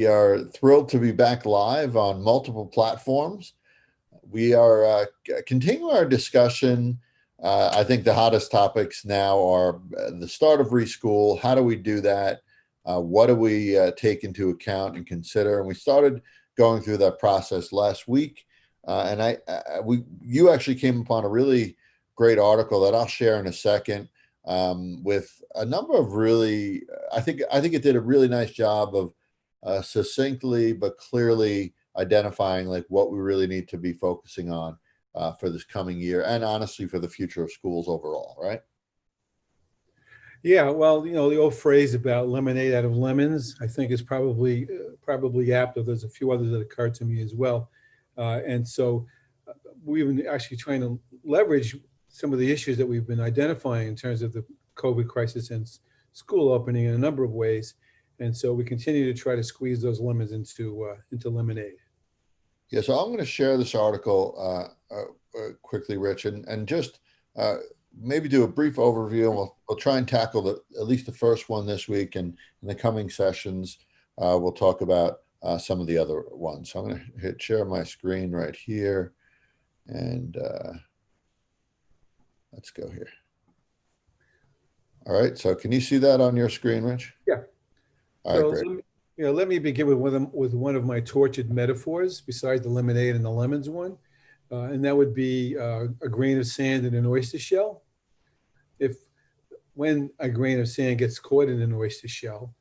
We are thrilled to be back live on multiple platforms. We are continuing our discussion. I think the hottest topics now are the start of reschool. How do we do that? What do we take into account and consider? And we started going through that process last week. You actually came upon a really great article that I'll share in a second, with a number of really, I think it did a really nice job of succinctly but clearly identifying like what we really need to be focusing on for this coming year, and honestly for the future of schools overall, right? Yeah, well, the old phrase about lemonade out of lemons, I think is probably apt. Though there's a few others that occur to me as well, and so we've been actually trying to leverage some of the issues that we've been identifying in terms of the COVID crisis and school opening in a number of ways, and so we continue to try to squeeze those lemons into lemonade. Yeah, so I'm going to share this article quickly, Rich, and just uh, maybe do a brief overview, and we'll try and tackle at least the first one this week, and in the coming sessions, we'll talk about some of the other ones. So I'm going to hit share my screen right here, and let's go here. All right, so can you see that on your screen, Rich? Yeah. All right, So great. let me begin with one of my tortured metaphors, besides the lemonade and the lemons one, and that would be a grain of sand in an oyster shell. If When a grain of sand gets caught in an oyster shell,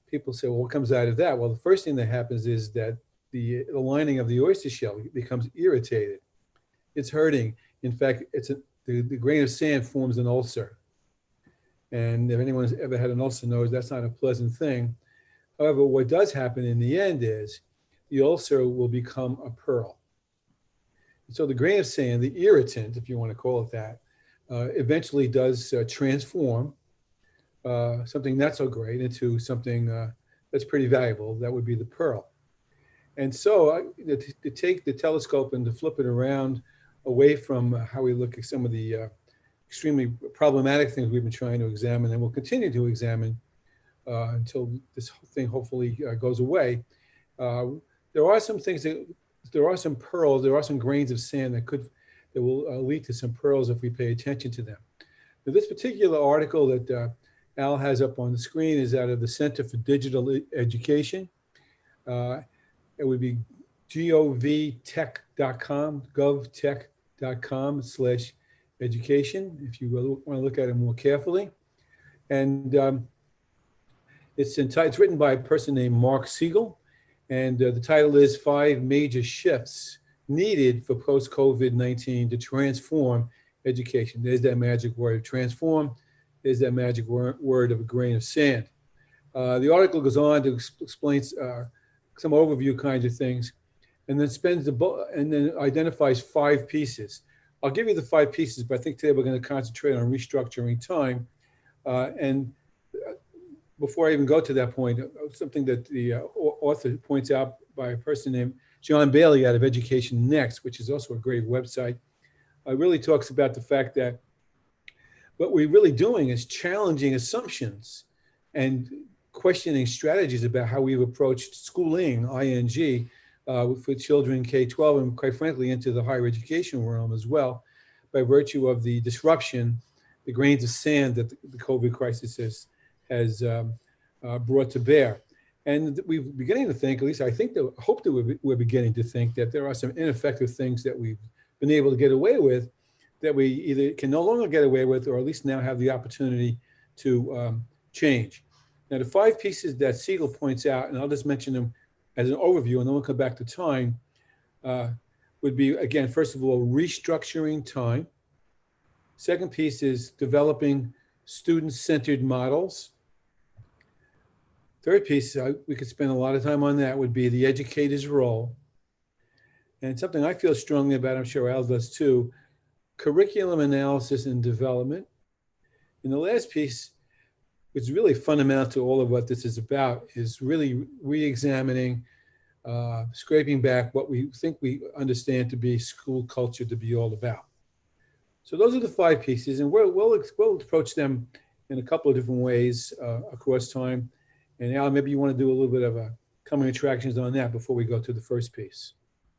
people say, well, what comes out of that? Well, the first thing that happens is that the lining of the oyster shell becomes irritated. It's hurting. In fact, the grain of sand forms an ulcer. And if anyone's ever had an ulcer knows that's not a pleasant thing. However, what does happen in the end is the ulcer will become a pearl. And so the grain of sand, the irritant, if you want to call it that, eventually does transform something not so great into something that's pretty valuable. That would be the pearl. And so to take the telescope and to flip it around away from how we look at some of the extremely problematic things we've been trying to examine and will continue to examine until this thing hopefully goes away. Uh, there are some things there are some pearls, there are some grains of sand that will lead to some pearls if we pay attention to them. Now, this particular article that Al has up on the screen is out of the Center for Digital Education. Uh, it would be govtech.com/education, if you want to look at it more carefully. And it's written by a person named Mark Siegel, and the title is Five Major Shifts Needed for Post-COVID-19 to Transform Education. There's that magic word, transform. There's that magic word of a grain of sand. The article goes on to explain some overview kinds of things, and then identifies five pieces. I'll give you the five pieces, but I think today we're going to concentrate on restructuring time. And before I even go to that point, something that the author points out by a person named John Bailey out of Education Next, which is also a great website, really talks about the fact that what we're really doing is challenging assumptions and questioning strategies about how we've approached schooling, ING, for children K-12, and quite frankly into the higher education realm as well, by virtue of the disruption, the grains of sand that the COVID crisis has brought to bear. And we're beginning to think, at least I hope that we're beginning to think that there are some ineffective things that we've been able to get away with that we either can no longer get away with, or at least now have the opportunity to change. Now, the five pieces that Siegel points out, and I'll just mention them as an overview, and then we'll come back to time, would be, again, first of all, restructuring time. Second piece is developing student-centered models. Third piece, we could spend a lot of time on that, would be the educator's role. And something I feel strongly about, I'm sure Al does too, curriculum analysis and development. And the last piece, which is really fundamental to all of what this is about, is really re-examining, scraping back what we think we understand to be school culture to be all about. So those are the five pieces, and we'll approach them in a couple of different ways across time. And Al, maybe you want to do a little bit of a coming attractions on that before we go to the first piece.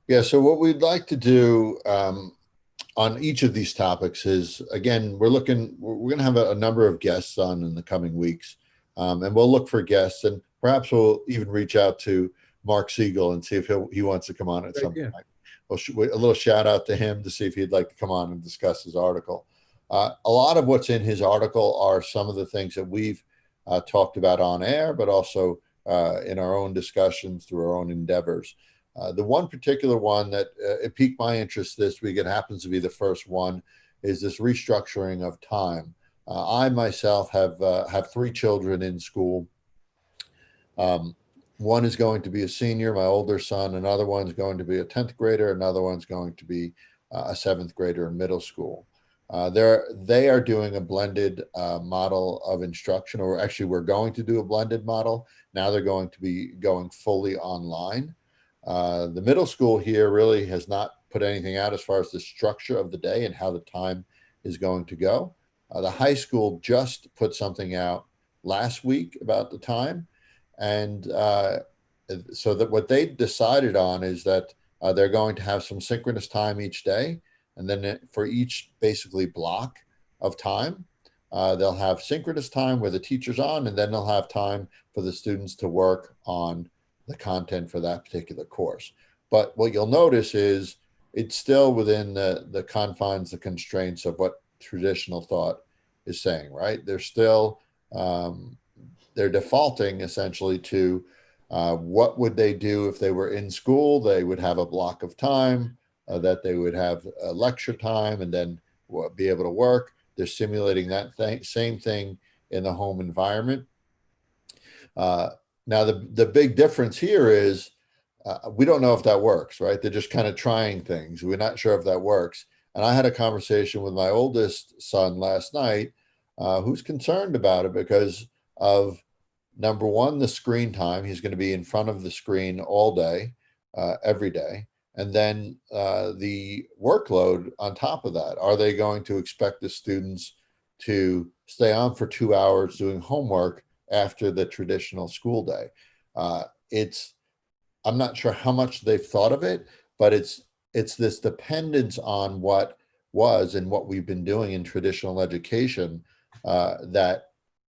Yeah. So what we'd like to do on each of these topics is, again, we're going to have a number of guests on in the coming weeks, and we'll look for guests, and perhaps we'll even reach out to Mark Siegel and see if he wants to come on at Right, some yeah. point. A little shout out to him to see if he'd like to come on and discuss his article. A lot of what's in his article are some of the things that we've talked about on air, but also in our own discussions through our own endeavors. The one particular one that it piqued my interest this week, it happens to be the first one, is this restructuring of time. I myself have three children in school. Um, One is going to be a senior, my older son. Another one's going to be a 10th grader. Another one's going to be a 7th grader in middle school. They are doing a blended model of instruction, or actually, we're going to do a blended model. Now they're going to be going fully online. The middle school here really has not put anything out as far as the structure of the day and how the time is going to go. The high school just put something out last week about the time. And so that what they decided on is that they're going to have some synchronous time each day. And then for each basically block of time, they'll have synchronous time where the teacher's on, and then they'll have time for the students to work on the content for that particular course. But what you'll notice is it's still within the confines, the constraints of what traditional thought is saying, right? They're still, they're defaulting essentially to what would they do if they were in school? They would have a block of time that they would have a lecture time and then be able to work. They're simulating that same thing in the home environment. Uh, Now, the big difference here is we don't know if that works, right? They're just kind of trying things. We're not sure if that works. And I had a conversation with my oldest son last night, who's concerned about it because of number one, the screen time. He's going to be in front of the screen all day, every day. And then the workload on top of that. Are they going to expect the students to stay on for 2 hours doing homework after the traditional school day? It's I'm not sure how much they've thought of it, but it's this dependence on what was and what we've been doing in traditional education that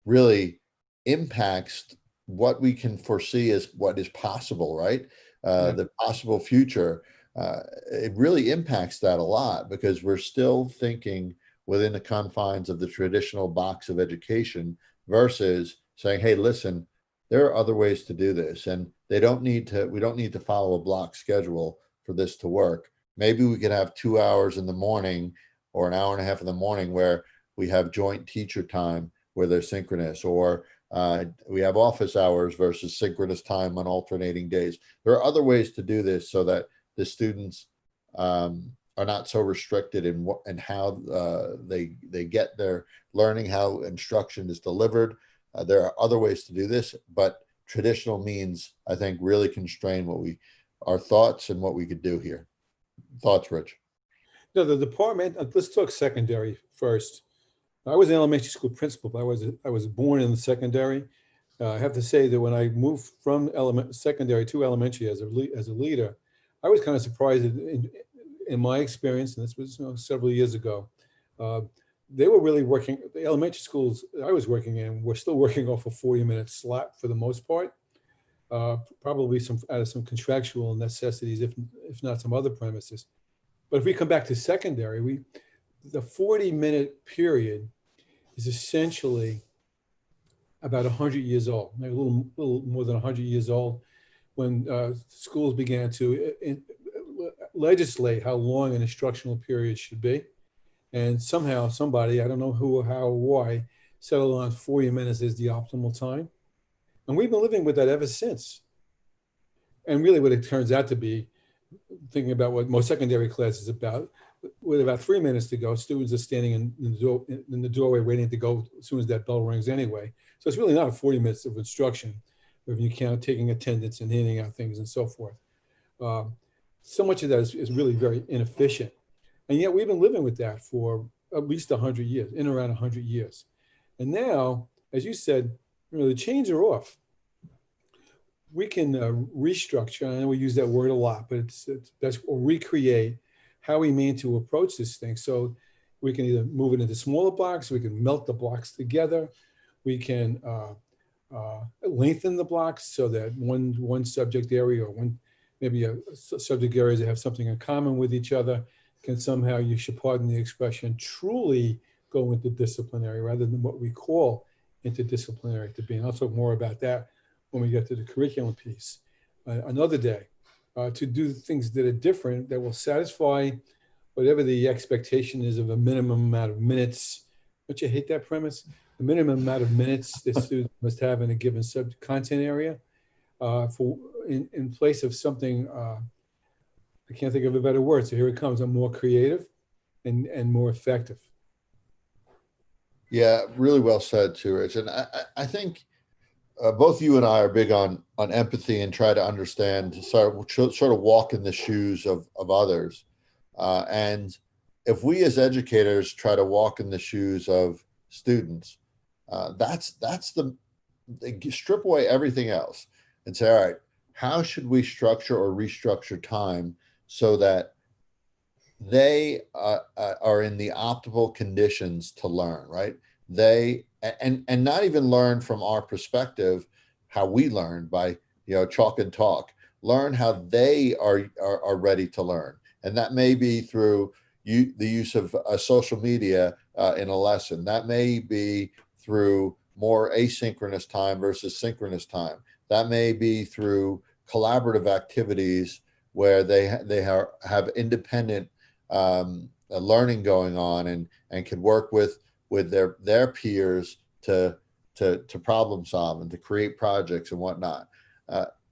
really impacts what we can foresee as what is possible, right? Yeah. The possible future. It really impacts that a lot because we're still thinking within the confines of the traditional box of education versus saying, hey, listen, there are other ways to do this. And we don't need to follow a block schedule for this to work. Maybe we could have 2 hours in the morning or an hour and a half in the morning where we have joint teacher time where they're synchronous, or we have office hours versus synchronous time on alternating days. There are other ways to do this so that the students are not so restricted in what and how they get their learning, how instruction is delivered. There are other ways to do this, but traditional means, I think, really constrain our thoughts and what we could do here. Thoughts, Rich? No, the department, let's talk secondary first. I was an elementary school principal, but I was born in the secondary. I have to say that when I moved from secondary to elementary as a leader, I was kind of surprised in my experience, and this was several years ago. Uh, they were really working, the elementary schools I was working in were still working off a 40-minute slot for the most part. Probably out of some contractual necessities, if not some other premises. But if we come back to secondary, the 40-minute period is essentially about 100 years old, maybe a little more than 100 years old, when schools began to legislate how long an instructional period should be. And somehow somebody, I don't know who or how or why, settled on 40 minutes as the optimal time. And we've been living with that ever since. And really what it turns out to be, thinking about what most secondary class is about, with about 3 minutes to go, students are standing in the doorway waiting to go as soon as that bell rings anyway. So it's really not 40 minutes of instruction if you count taking attendance and handing out things and so forth. So much of that is really very inefficient. And yet we've been living with that for at least 100 years, in around 100 years. And now, as you said, the chains are off. we can restructure. I know we use that word a lot, but it's that's or recreate how we mean to approach this thing. So we can either move it into smaller blocks, we can melt the blocks together, we can lengthen the blocks so that one subject area or one maybe subject areas that have something in common with each other can somehow, you should pardon the expression, truly go interdisciplinary rather than what we call interdisciplinary to be. And I'll talk more about that when we get to the curriculum piece another day, to do things that are different that will satisfy whatever the expectation is of a minimum amount of minutes. Don't you hate that premise? The minimum amount of minutes the student must have in a given subject content area for in place of something, I can't think of a better word. So here it comes, I'm more creative and more effective. Yeah, really well said too, Rich. And I think both you and I are big on empathy and try to understand, sort of walk in the shoes of others. And if we as educators try to walk in the shoes of students, that's the strip away everything else and say, all right, how should we structure or restructure time so that they are in the optimal conditions to learn, right? They and not even learn from our perspective, how we learn by chalk and talk. Learn how they are ready to learn, and that may be through the use of social media in a lesson. That may be through more asynchronous time versus synchronous time. That may be through collaborative activities where have independent learning going on and can work with their peers to problem solve and to create projects and whatnot.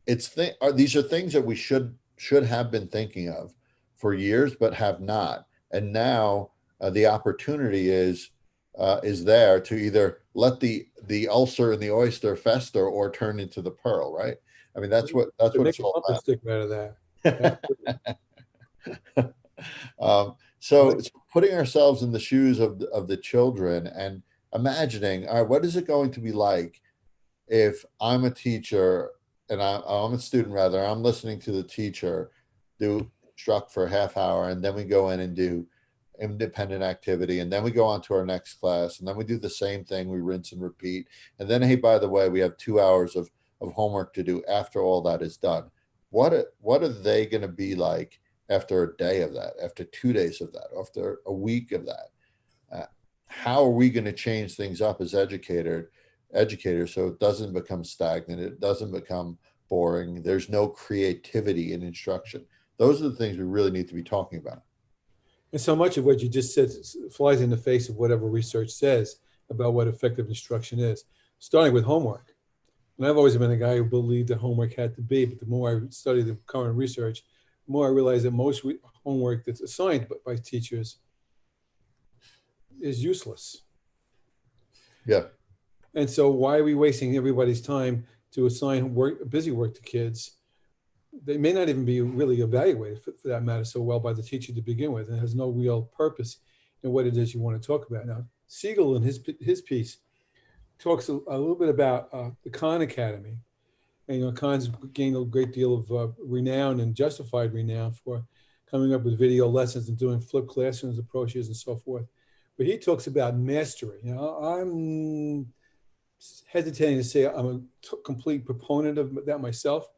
These are things that we should have been thinking of for years, but have not. And now the opportunity is there to either let the ulcer and the oyster fester or turn into the pearl, right? I mean, that's what Make it's a all bumper about. sticker out of that. So it's putting ourselves in the shoes of the children and imagining, all right, what is it going to be like if I'm a teacher and I'm a student rather, I'm listening to the teacher do instruct for a half hour, and then we go in and do independent activity, and then we go on to our next class, and then we do the same thing, we rinse and repeat, and then, hey, by the way, we have 2 hours of homework to do after all that is done. What are they going to be like after a day of that, after 2 days of that, after a week of that? How are we going to change things up as educators so it doesn't become stagnant, it doesn't become boring, there's no creativity in instruction? Those are the things we really need to be talking about. And so much of what you just said flies in the face of whatever research says about what effective instruction is, starting with homework. And I've always been a guy who believed that homework had to be, but the more I study the current research, the more I realize that most homework that's assigned by teachers is useless. Yeah. And so why are we wasting everybody's time to assign busy work to kids? They may not even be really evaluated for that matter so well by the teacher to begin with, and has no real purpose in what it is you want to talk about. Now, Siegel in his piece talks a little bit about the Khan Academy. And Khan's gained a great deal of renown and justified renown for coming up with video lessons and doing flipped classrooms approaches and so forth. But he talks about mastery. I'm hesitating to say I'm a complete proponent of that myself.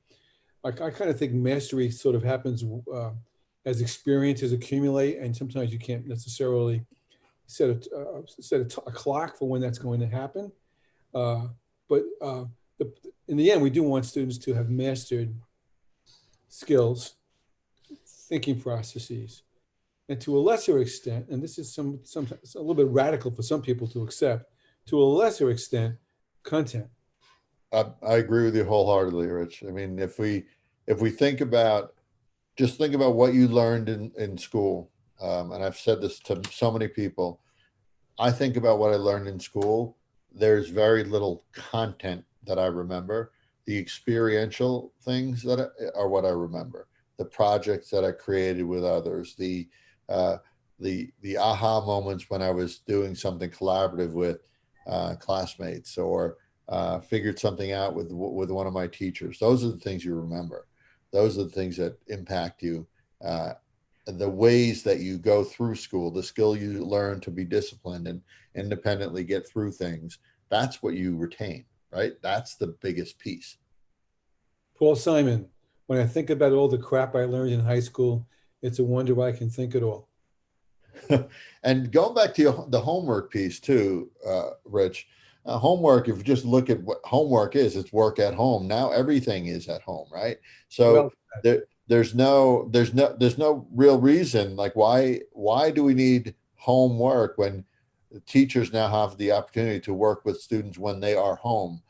I kind of think mastery sort of happens as experiences accumulate, and sometimes you can't necessarily set a clock for when that's going to happen. But in the end, we do want students to have mastered skills, thinking processes, and to a lesser extent, and this is a little bit radical for some people to accept, to a lesser extent, content. I agree with you wholeheartedly, Rich. I mean, if we think about what you learned in school, and I've said this to so many people, I think about what I learned in school. There's very little content that I remember. The experiential things are what I remember. The projects that I created with others, uh, the aha moments when I was doing something collaborative with classmates, or figured something out with one of my teachers. Those are the things you remember. Those are the things that impact you. Uh, the ways that you go through school, the skill you learn to be disciplined and independently get through things. That's what you retain, right? That's the biggest piece. Paul Simon, when I think about all the crap I learned in high school, it's a wonder I can think it all. And going back to the homework piece too, Rich, homework, if you just look at what homework is, it's work at home. Now everything is at home, right? So Well, there's no real reason, like why do we need homework when teachers now have the opportunity to work with students when they are home?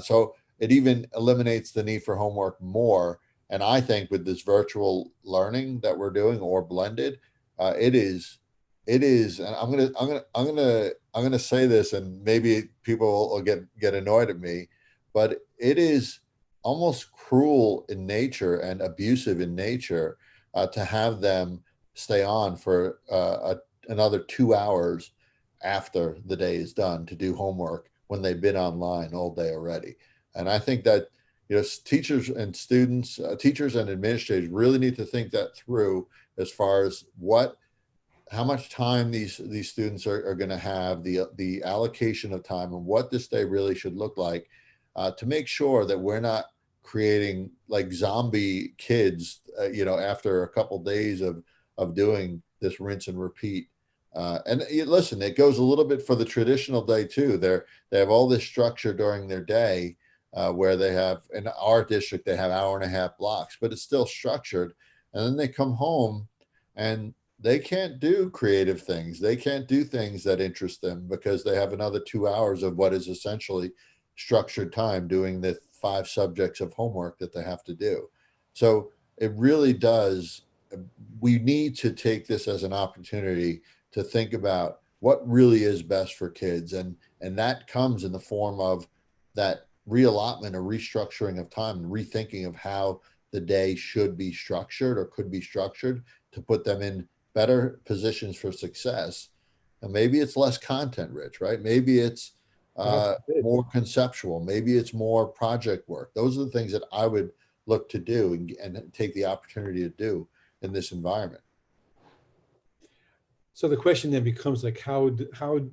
So it even eliminates the need for homework more. And I think with this virtual learning that we're doing or blended, it is, and I'm gonna say this, and maybe people will get annoyed at me, but it is almost cruel in nature and abusive in nature to have them stay on for another 2 hours after the day is done to do homework when they've been online all day already. And I think that teachers and students, teachers and administrators really need to think that through as far as what how much time these students are going to have, the allocation of time, and what this day really should look like, to make sure that we're not creating like zombie kids, after a couple days of doing this rinse and repeat. Listen, it goes a little bit for the traditional day too. They have all this structure during their day, where they have, in our district they have hour and a half blocks, but it's still structured. And then they come home and they can't do creative things. They can't do things that interest them because they have another 2 hours of what is essentially structured time doing the five subjects of homework that they have to do. So it really does. We need to take this as an opportunity to think about what really is best for kids, and that comes in the form of that reallotment or restructuring of time and rethinking of how the day should be structured or could be structured to put them in better positions for success. And maybe it's less content rich, right? Maybe it's God forbid. more conceptual. Maybe it's more project work. Those are the things that I would look to do and take the opportunity to do in this environment. So the question then becomes like, how do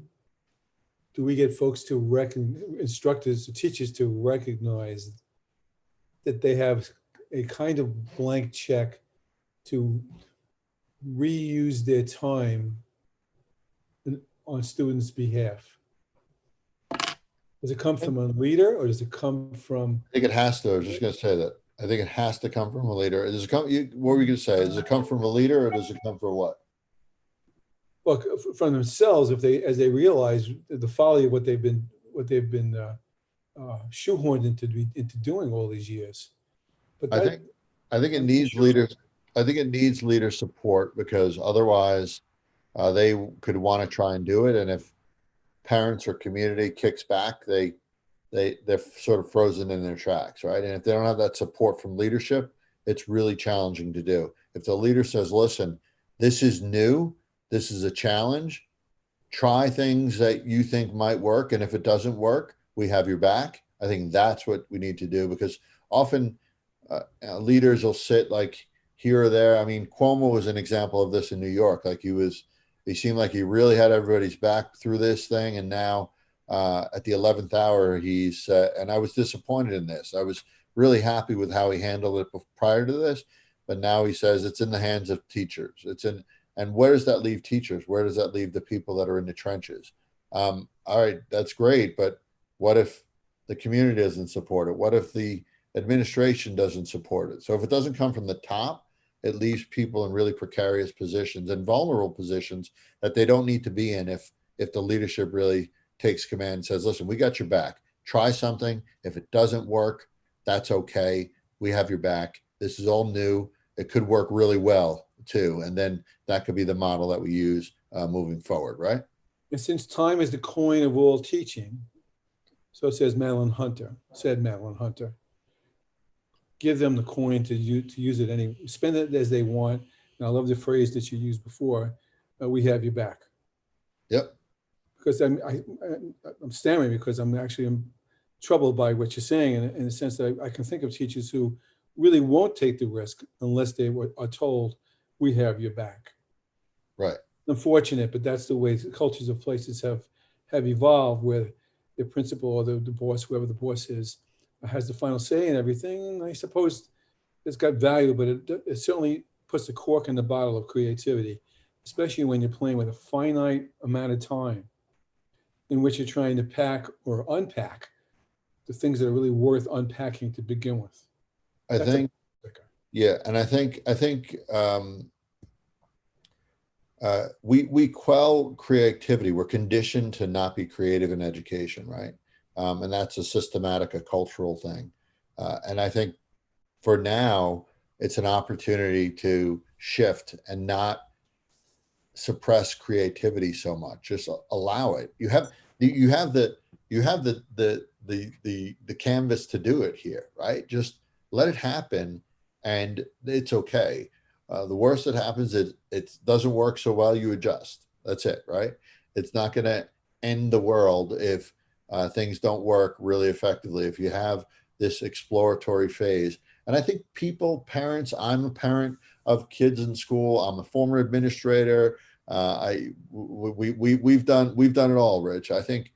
we get folks to instructors, teachers to recognize that they have a kind of blank check to reuse their time on students' behalf? Does it come from a leader or does it come from, I think it has to. I was just going to say that. I think it has to come from a leader. Does it come? What were you going to say? Does it come from a leader, or does it come from what? well, from themselves, if they, as they realize the folly of what they've been shoehorned into doing all these years? But I that, think I think it I'm needs sure. leaders. I think it needs leader support because otherwise, they could want to try and do it, and if parents or community kicks back, they're sort of frozen in their tracks, right? And if they don't have that support from leadership, it's really challenging to do. If the leader says, "Listen, this is new. This is a challenge. Try things that you think might work, and if it doesn't work, we have your back." I think that's what we need to do because often leaders will sit like here or there. I mean, Cuomo was an example of this in New York. Like he seemed like he really had everybody's back through this thing, and now at the 11th hour, and I was disappointed in this. I was really happy with how he handled it prior to this, but now he says it's in the hands of teachers. And where does that leave teachers? Where does that leave the people that are in the trenches? All right, that's great, but what if the community doesn't support it? What if the administration doesn't support it? So if it doesn't come from the top, it leaves people in really precarious positions and vulnerable positions that they don't need to be in if the leadership really takes command and says, listen, we got your back. Try something. If it doesn't work, that's okay. We have your back. This is all new. It could work really well too. And then that could be the model that we use moving forward, right? And since time is the coin of all teaching, so said Madeline Hunter, give them the coin to use it spend it as they want. And I love the phrase that you used before, we have your back. Yep. Because I'm stammering because I'm actually troubled by what you're saying in the sense that I can think of teachers who really won't take the risk unless are told, we have your back. Right. Unfortunate, but that's the way the cultures of places have evolved, where the principal or the boss, whoever the boss is, has the final say in everything. And I suppose it's got value, but it certainly puts the cork in the bottle of creativity, especially when you're playing with a finite amount of time in which you're trying to pack or unpack the things that are really worth unpacking to begin with. I That's a think, yeah, and I think we quell creativity. We're conditioned to not be creative in education, right? And that's a systematic, a cultural thing. And I think for now, it's an opportunity to shift and not suppress creativity so much. Just allow it. You have the canvas to do it here, right? Just let it happen, and it's okay. The worst that happens is it doesn't work so well. You adjust. That's it, right? It's not going to end the world if things don't work really effectively. If you have this exploratory phase, and I think people, parents, I'm a parent of kids in school. I'm a former administrator. We've done it all, Rich. I think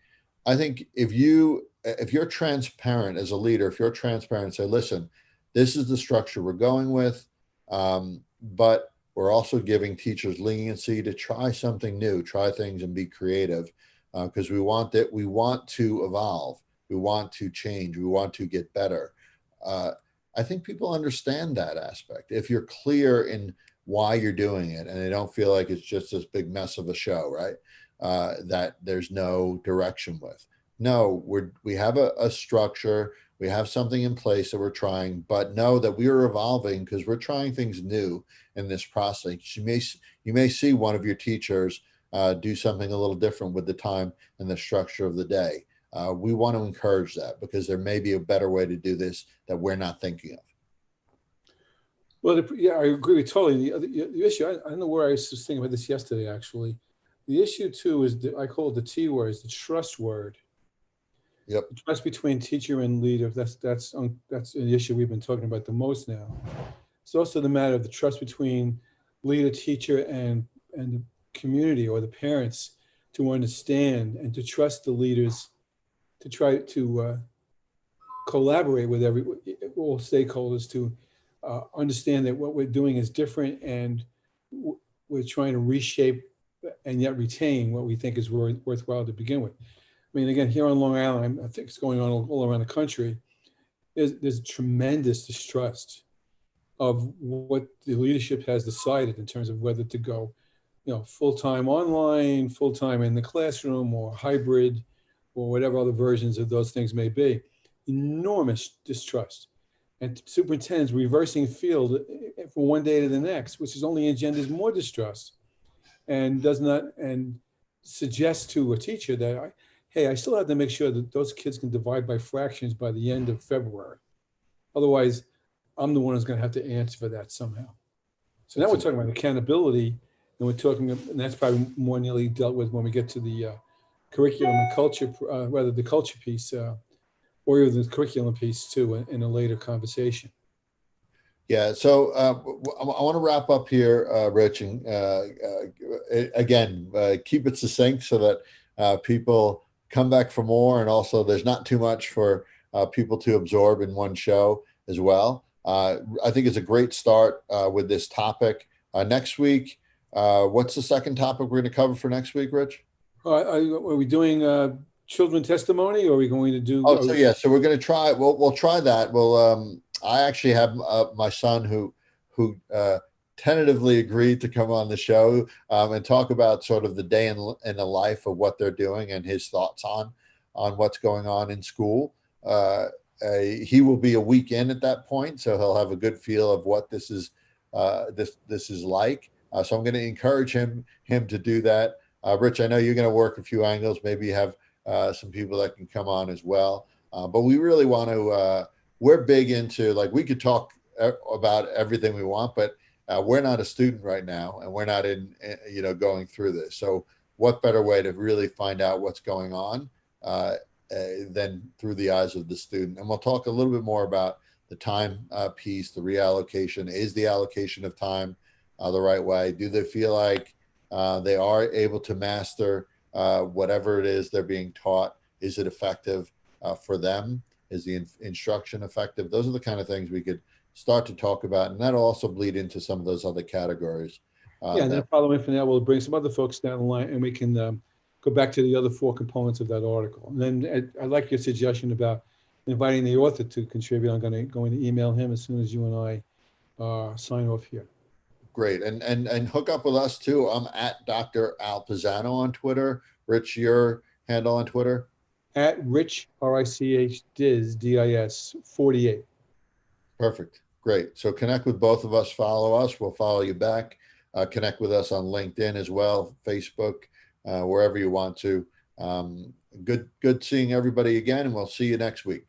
if you're transparent as a leader, if you're transparent, say, listen, this is the structure we're going with, but we're also giving teachers leniency to try something new, try things and be creative, because we want to evolve, we want to change, we want to get better. Uh, I think people understand that aspect. If you're clear in why you're doing it and they don't feel like it's just this big mess of a show, right? That there's no direction with. No, we have a structure, we have something in place that we're trying, but know that we are evolving because we're trying things new in this process. You may see one of your teachers do something a little different with the time and the structure of the day. We want to encourage that because there may be a better way to do this that we're not thinking of. Well, yeah, I agree with totally. The issue, I don't know where I was just thinking about this yesterday, actually. The issue, too, is I call it the T word, is the trust word. Yep. The trust between teacher and leader. That's an issue we've been talking about the most now. It's also the matter of the trust between leader, teacher, and the community or the parents to understand and to trust the leaders to try to collaborate with all stakeholders to understand that what we're doing is different and we're trying to reshape and yet retain what we think is worthwhile to begin with. I mean, again, here on Long Island, I think it's going on all around the country. There's tremendous distrust of what the leadership has decided in terms of whether to go, full-time online, full-time in the classroom, or hybrid, or whatever other versions of those things may be. Enormous distrust. And superintendents reversing field from one day to the next, which is only engenders more distrust and does not, and suggests to a teacher that, hey, I still have to make sure that those kids can divide by fractions by the end of February. Otherwise, I'm the one who's going to have to answer for that somehow. So now we're talking about accountability, and we're talking, and that's probably more nearly dealt with when we get to the curriculum and culture, rather the culture piece, or even the curriculum piece too, in a later conversation. Yeah, so I want to wrap up here, Rich, and again, keep it succinct so that people come back for more, and also there's not too much for people to absorb in one show as well. I think it's a great start with this topic. Next week, what's the second topic we're going to cover for next week, Rich? Are we doing children testimony, or are we going to do? Oh, so yeah, so we're going to try. We'll try that. I actually have my son who tentatively agreed to come on the show and talk about sort of the day in the life of what they're doing and his thoughts on what's going on in school. He will be a week in at that point, so he'll have a good feel of what this is like. So I'm going to encourage him to do that. Rich, I know you're going to work a few angles. Maybe you have some people that can come on as well. But we really want to. We're big into, like, we could talk about everything we want, but we're not a student right now, and we're not going through this. So what better way to really find out what's going on than through the eyes of the student. And we'll talk a little bit more about the time piece, the reallocation. Is the allocation of time the right way? Do they feel like they are able to master whatever it is they're being taught? Is it effective for them? Is the instruction effective? Those are the kind of things we could start to talk about, and that'll also bleed into some of those other categories. Yeah, and then That following from that, we'll bring some other folks down the line, and we can go back to the other four components of that article. And then I like your suggestion about inviting the author to contribute. I'm going to email him as soon as you and I sign off here. Great, and hook up with us too. I'm at Dr. Al Pisano on Twitter. Rich, your handle on Twitter? At Rich RICH Diz DIS 48. Perfect. Great. So connect with both of us. Follow us. We'll follow you back. Connect with us on LinkedIn as well, Facebook, wherever you want to. Good seeing everybody again, and we'll see you next week.